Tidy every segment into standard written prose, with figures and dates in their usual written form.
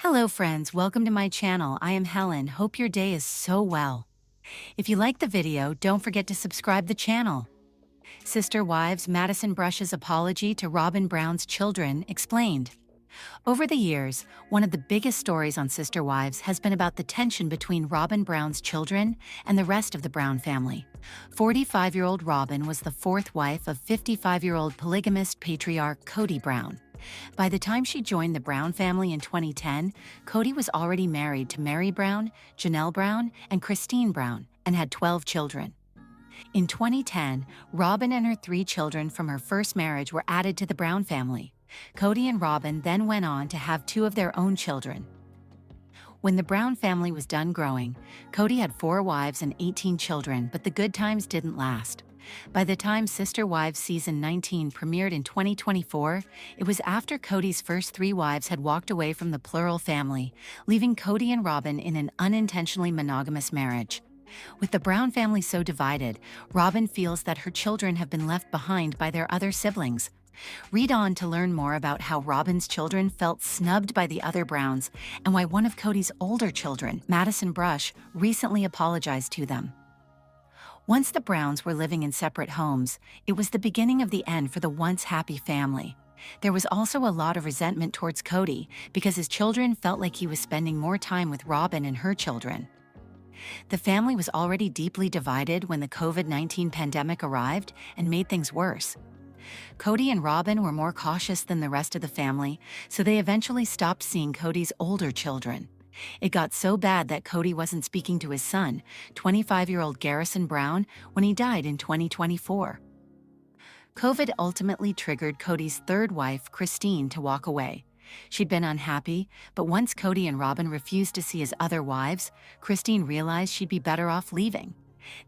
Hello friends, welcome to my channel. I am Helen. Hope your day is so well. If you like the video, don't forget to subscribe the channel. Sister Wives Madison Brush's apology to Robyn Brown's children explained. Over the years, one of the biggest stories on Sister Wives has been about the tension between Robyn Brown's children and the rest of the Brown family. 45-year-old Robyn was the fourth wife of 55-year-old polygamist patriarch Kody Brown. By the time she joined the Brown family in 2010, Kody was already married to Mary Brown, Janelle Brown, and Christine Brown, and had 12 children. In 2010, Robyn and her 3 children from her first marriage were added to the Brown family. Kody and Robyn then went on to have 2 of their own children. When the Brown family was done growing, Kody had 4 wives and 18 children, but the good times didn't last. By the time Sister Wives Season 19 premiered in 2024, it was after Kody's first 3 wives had walked away from the plural family, leaving Kody and Robyn in an unintentionally monogamous marriage. With the Brown family so divided, Robyn feels that her children have been left behind by their other siblings. Read on to learn more about how Robyn's children felt snubbed by the other Browns and why one of Kody's older children, Madison Brush, recently apologized to them. Once the Browns were living in separate homes, it was the beginning of the end for the once happy family. There was also a lot of resentment towards Kody because his children felt like he was spending more time with Robyn and her children. The family was already deeply divided when the COVID-19 pandemic arrived and made things worse. Kody and Robyn were more cautious than the rest of the family, so they eventually stopped seeing Kody's older children. It got so bad that Kody wasn't speaking to his son, 25-year-old Garrison Brown, when he died in 2024. COVID ultimately triggered Kody's third wife, Christine, to walk away. She'd been unhappy, but once Kody and Robyn refused to see his other wives, Christine realized she'd be better off leaving.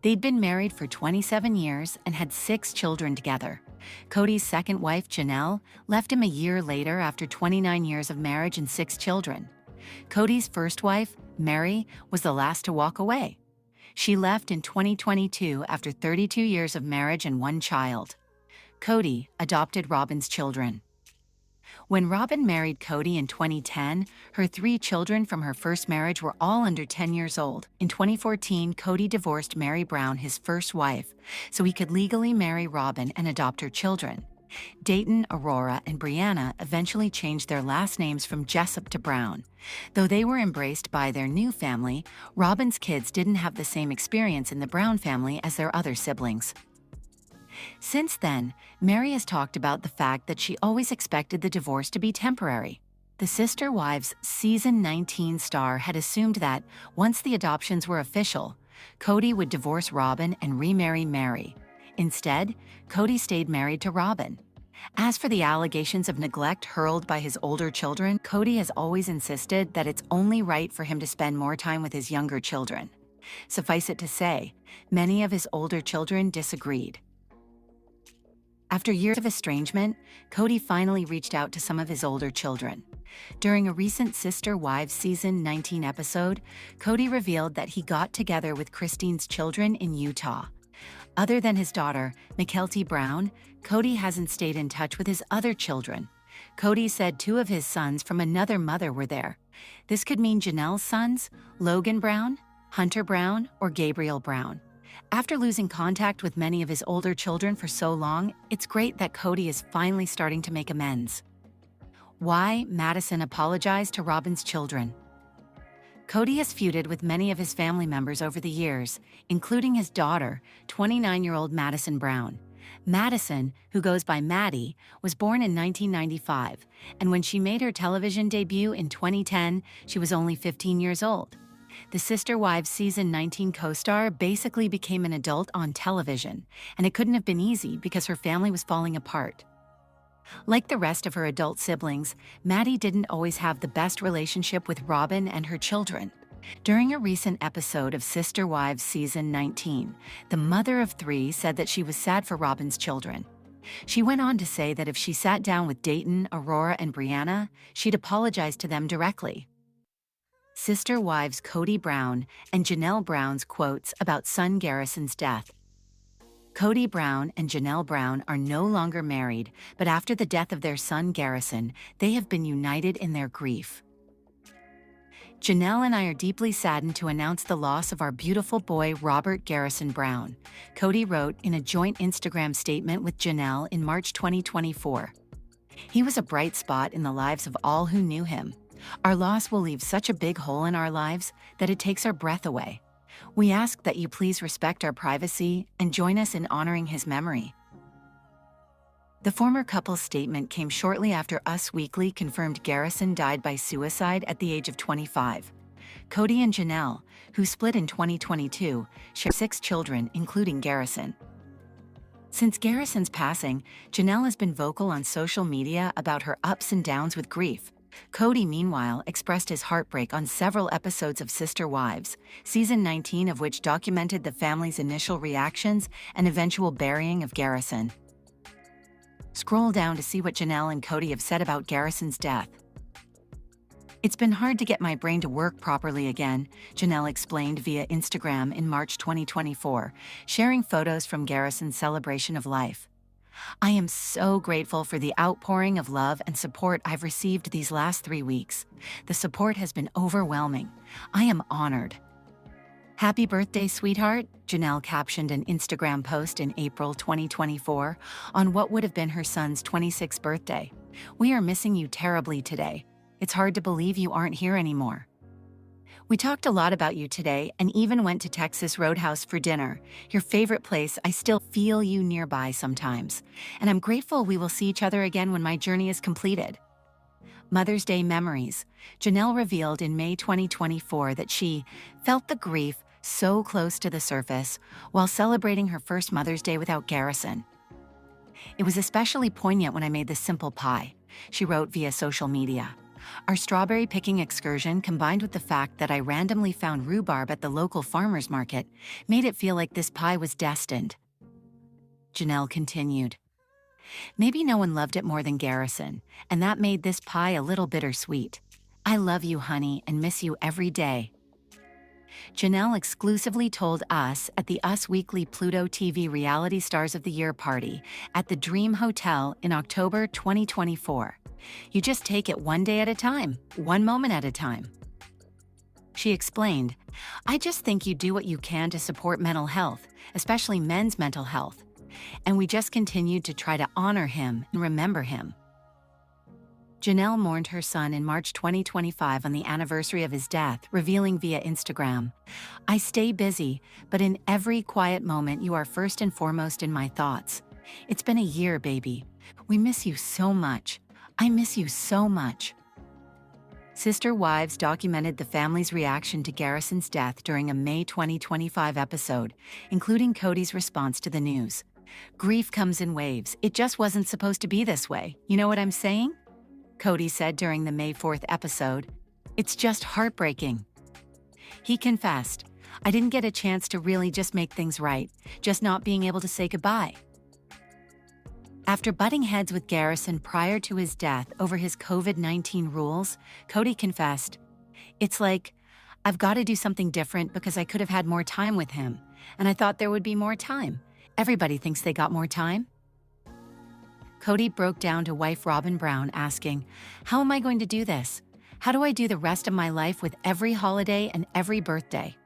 They'd been married for 27 years and had 6 children together. Kody's second wife, Janelle, left him a year later after 29 years of marriage and 6 children. Kody's first wife, Mary, was the last to walk away. She left in 2022 after 32 years of marriage and 1 child. Kody adopted Robyn's children. When Robyn married Kody in 2010, her 3 children from her first marriage were all under 10 years old. In 2014, Kody divorced Mary Brown, his first wife, so he could legally marry Robyn and adopt her children. Dayton, Aurora, and Brianna eventually changed their last names from Jessup to Brown. Though they were embraced by their new family, Robyn's kids didn't have the same experience in the Brown family as their other siblings. Since then, Mary has talked about the fact that she always expected the divorce to be temporary. The Sister Wives Season 19 star had assumed that, once the adoptions were official, Kody would divorce Robyn and remarry Mary. Instead, Kody stayed married to Robyn. As for the allegations of neglect hurled by his older children, Kody has always insisted that it's only right for him to spend more time with his younger children. Suffice it to say, many of his older children disagreed. After years of estrangement, Kody finally reached out to some of his older children. During a recent Sister Wives Season 19 episode, Kody revealed that he got together with Christine's children in Utah. Other than his daughter, Mykelti Brown, Kody hasn't stayed in touch with his other children. Kody said 2 of his sons from another mother were there. This could mean Janelle's sons, Logan Brown, Hunter Brown, or Gabriel Brown. After losing contact with many of his older children for so long, it's great that Kody is finally starting to make amends. Why Madison apologized to Robyn's children. Kody has feuded with many of his family members over the years, including his daughter, 29-year-old Madison Brown. Madison, who goes by Maddie, was born in 1995, and when she made her television debut in 2010, she was only 15 years old. The Sister Wives Season 19 co-star basically became an adult on television, and it couldn't have been easy because her family was falling apart. Like the rest of her adult siblings, Maddie didn't always have the best relationship with Robyn and her children. During a recent episode of Sister Wives Season 19, the mother of 3 said that she was sad for Robyn's children. She went on to say that if she sat down with Dayton, Aurora, and Brianna, she'd apologize to them directly. Sister Wives Kody Brown and Janelle Brown's quotes about son Garrison's death. Kody Brown and Janelle Brown are no longer married, but after the death of their son Garrison, they have been united in their grief. Janelle and I are deeply saddened to announce the loss of our beautiful boy, Robert Garrison Brown, Cody wrote in a joint Instagram statement with Janelle in March 2024. He was a bright spot in the lives of all who knew him. Our loss will leave such a big hole in our lives that it takes our breath away. We ask that you please respect our privacy and join us in honoring his memory. The former couple's statement came shortly after Us Weekly confirmed Garrison died by suicide at the age of 25. Cody and Janelle, who split in 2022, share 6 children, including Garrison. Since Garrison's passing, Janelle has been vocal on social media about her ups and downs with grief. Cody, meanwhile, expressed his heartbreak on several episodes of Sister Wives, season 19 of which documented the family's initial reactions and eventual burying of Garrison. Scroll down to see what Janelle and Cody have said about Garrison's death. "It's been hard to get my brain to work properly again," Janelle explained via Instagram in March 2024, sharing photos from Garrison's celebration of life. "I am so grateful for the outpouring of love and support I've received these last 3 weeks. The support has been overwhelming. I am honored. Happy birthday, sweetheart," Janelle captioned an Instagram post in April 2024 on what would have been her son's 26th birthday. "We are missing you terribly today. It's hard to believe you aren't here anymore. We talked a lot about you today and even went to Texas Roadhouse for dinner, your favorite place. I still feel you nearby sometimes, and I'm grateful we will see each other again when my journey is completed." Mother's Day memories. Janelle revealed in May 2024 that she felt the grief so close to the surface while celebrating her first Mother's Day without Garrison. "It was especially poignant when I made this simple pie," she wrote via social media. "Our strawberry picking excursion, combined with the fact that I randomly found rhubarb at the local farmer's market, made it feel like this pie was destined." Janelle continued, "Maybe no one loved it more than Garrison, and that made this pie a little bittersweet. I love you, honey, and miss you every day." Janelle exclusively told Us at the Us Weekly Pluto TV Reality Stars of the Year party at the Dream Hotel in October 2024. "You just take it one day at a time, one moment at a time." She explained, "I just think you do what you can to support mental health, especially men's mental health. And we just continued to try to honor him and remember him." Janelle mourned her son in March 2025 on the anniversary of his death, revealing via Instagram, "I stay busy, but in every quiet moment you are first and foremost in my thoughts. It's been a year, baby. We miss you so much. I miss you so much." Sister Wives documented the family's reaction to Garrison's death during a May 2025 episode, including Cody's response to the news. "Grief comes in waves. It just wasn't supposed to be this way. You know what I'm saying?" Cody said during the May 4th episode. "It's just heartbreaking." He confessed, "I didn't get a chance to really just make things right, just not being able to say goodbye." After butting heads with Garrison prior to his death over his COVID-19 rules, Cody confessed, "It's like, I've got to do something different because I could have had more time with him, and I thought there would be more time. Everybody thinks they got more time." Cody broke down to wife Robyn Brown, asking, "How am I going to do this? How do I do the rest of my life with every holiday and every birthday?"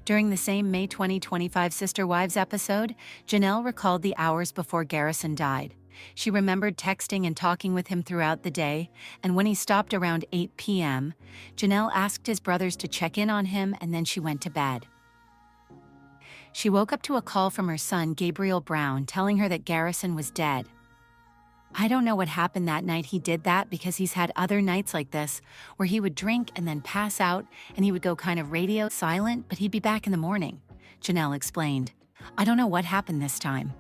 During the same May 2025 Sister Wives episode, Janelle recalled the hours before Garrison died. She remembered texting and talking with him throughout the day, and when he stopped around 8 p.m., Janelle asked his brothers to check in on him, and then she went to bed. She woke up to a call from her son, Gabriel Brown, telling her that Garrison was dead. "I don't know what happened that night he did that, because he's had other nights like this, where he would drink and then pass out, and he would go kind of radio silent, but he'd be back in the morning," Janelle explained. "I don't know what happened this time."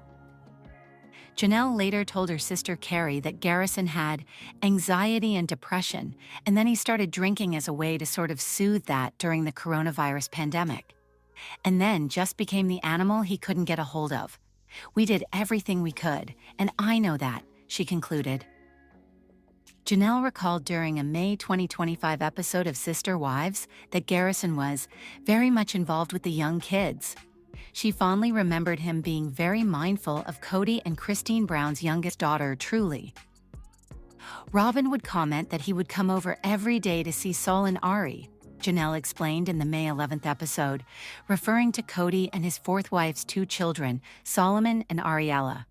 Janelle later told her sister Carrie that Garrison had anxiety and depression, and then he started drinking as a way to sort of soothe that during the coronavirus pandemic. And then just became the animal he couldn't get a hold of. "We did everything we could, and I know that," she concluded. Janelle recalled during a May 2025 episode of Sister Wives that Garrison was very much involved with the young kids. She fondly remembered him being very mindful of Cody and Christine Brown's youngest daughter, Truly. Robyn would comment that he would come over every day to see Saul and Ari. Janelle explained in the May 11th episode, referring to Cody and his fourth wife's two children, Solomon and Ariella.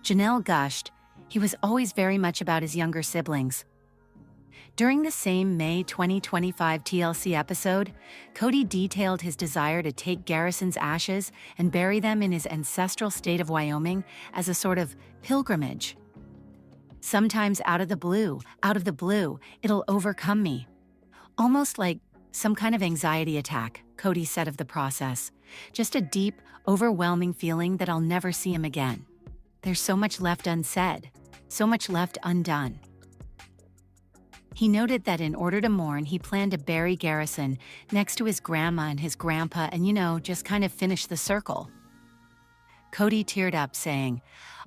Janelle gushed, "He was always very much about his younger siblings." During the same May 2025 TLC episode, Cody detailed his desire to take Garrison's ashes and bury them in his ancestral state of Wyoming as a sort of pilgrimage. "Sometimes out of the blue, it'll overcome me. Almost like some kind of anxiety attack," Cody said of the process. "Just a deep, overwhelming feeling that I'll never see him again. There's so much left unsaid, so much left undone." He noted that in order to mourn, he planned to bury Garrison next to his grandma and his grandpa and, just kind of finish the circle. Cody teared up, saying,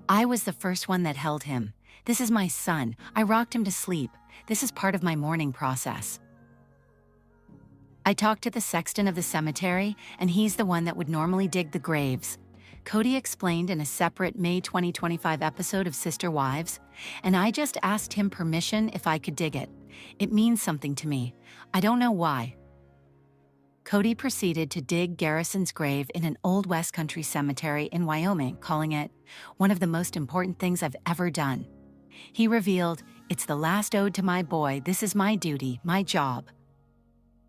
"I was the first one that held him. This is my son. I rocked him to sleep. This is part of my mourning process. I talked to the sexton of the cemetery, and he's the one that would normally dig the graves," Cody explained in a separate May 2025 episode of Sister Wives, "and I just asked him permission if I could dig it. It means something to me. I don't know why." Cody proceeded to dig Garrison's grave in an old West Country cemetery in Wyoming, calling it one of the most important things I've ever done. He revealed, "It's the last ode to my boy. This is my duty, my job."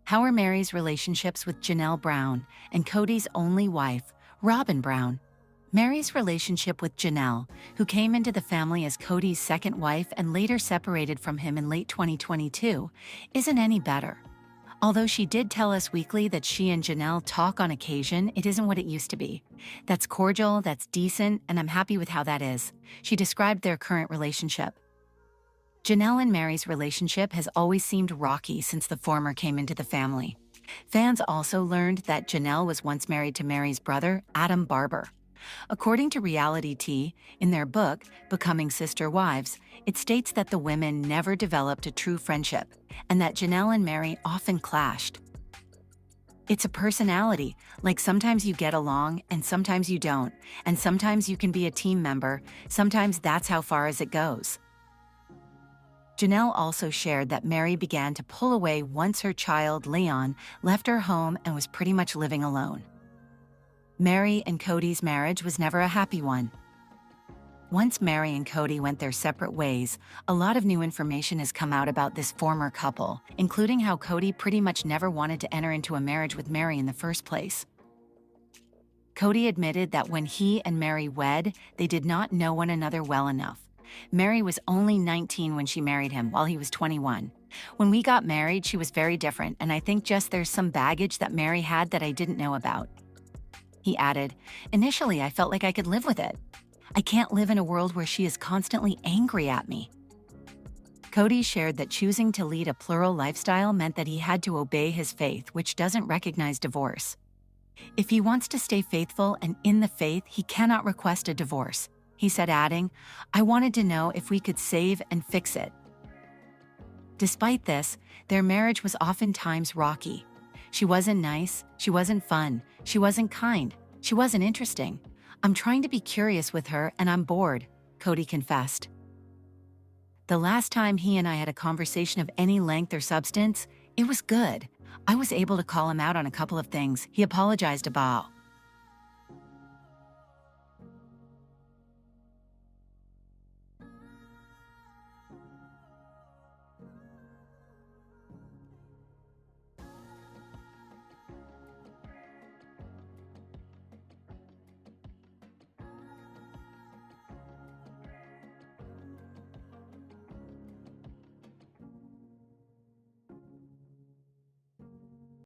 How are Mary's relationships with Janelle Brown and Cody's only wife, Robyn Brown? Mary's relationship with Janelle, who came into the family as Cody's second wife and later separated from him in late 2022, isn't any better. Although she did tell us weekly that she and Janelle talk on occasion, it isn't what it used to be. "That's cordial, that's decent, and I'm happy with how that is," she described their current relationship. Janelle and Mary's relationship has always seemed rocky since the former came into the family. Fans also learned that Janelle was once married to Mary's brother, Adam Barber. According to Reality Tea, in their book, Becoming Sister Wives, it states that the women never developed a true friendship, and that Janelle and Mary often clashed. "It's a personality, like sometimes you get along and sometimes you don't, and sometimes you can be a team member, sometimes that's how far as it goes." Janelle also shared that Mary began to pull away once her child, Leon, left her home and was pretty much living alone. Mary and Cody's marriage was never a happy one. Once Mary and Cody went their separate ways, a lot of new information has come out about this former couple, including how Cody pretty much never wanted to enter into a marriage with Mary in the first place. Cody admitted that when he and Mary wed, they did not know one another well enough. Mary was only 19 when she married him, while he was 21. "When we got married, she was very different, and I think just there's some baggage that Mary had that I didn't know about." He added, "Initially, I felt like I could live with it. I can't live in a world where she is constantly angry at me." Cody shared that choosing to lead a plural lifestyle meant that he had to obey his faith, which doesn't recognize divorce. "If he wants to stay faithful and in the faith, he cannot request a divorce," he said, adding, "I wanted to know if we could save and fix it." Despite this, their marriage was oftentimes rocky. "She wasn't nice, she wasn't fun, she wasn't kind, she wasn't interesting. I'm trying to be curious with her and I'm bored," Cody confessed. "The last time he and I had a conversation of any length or substance, it was good. I was able to call him out on a couple of things. He apologized about."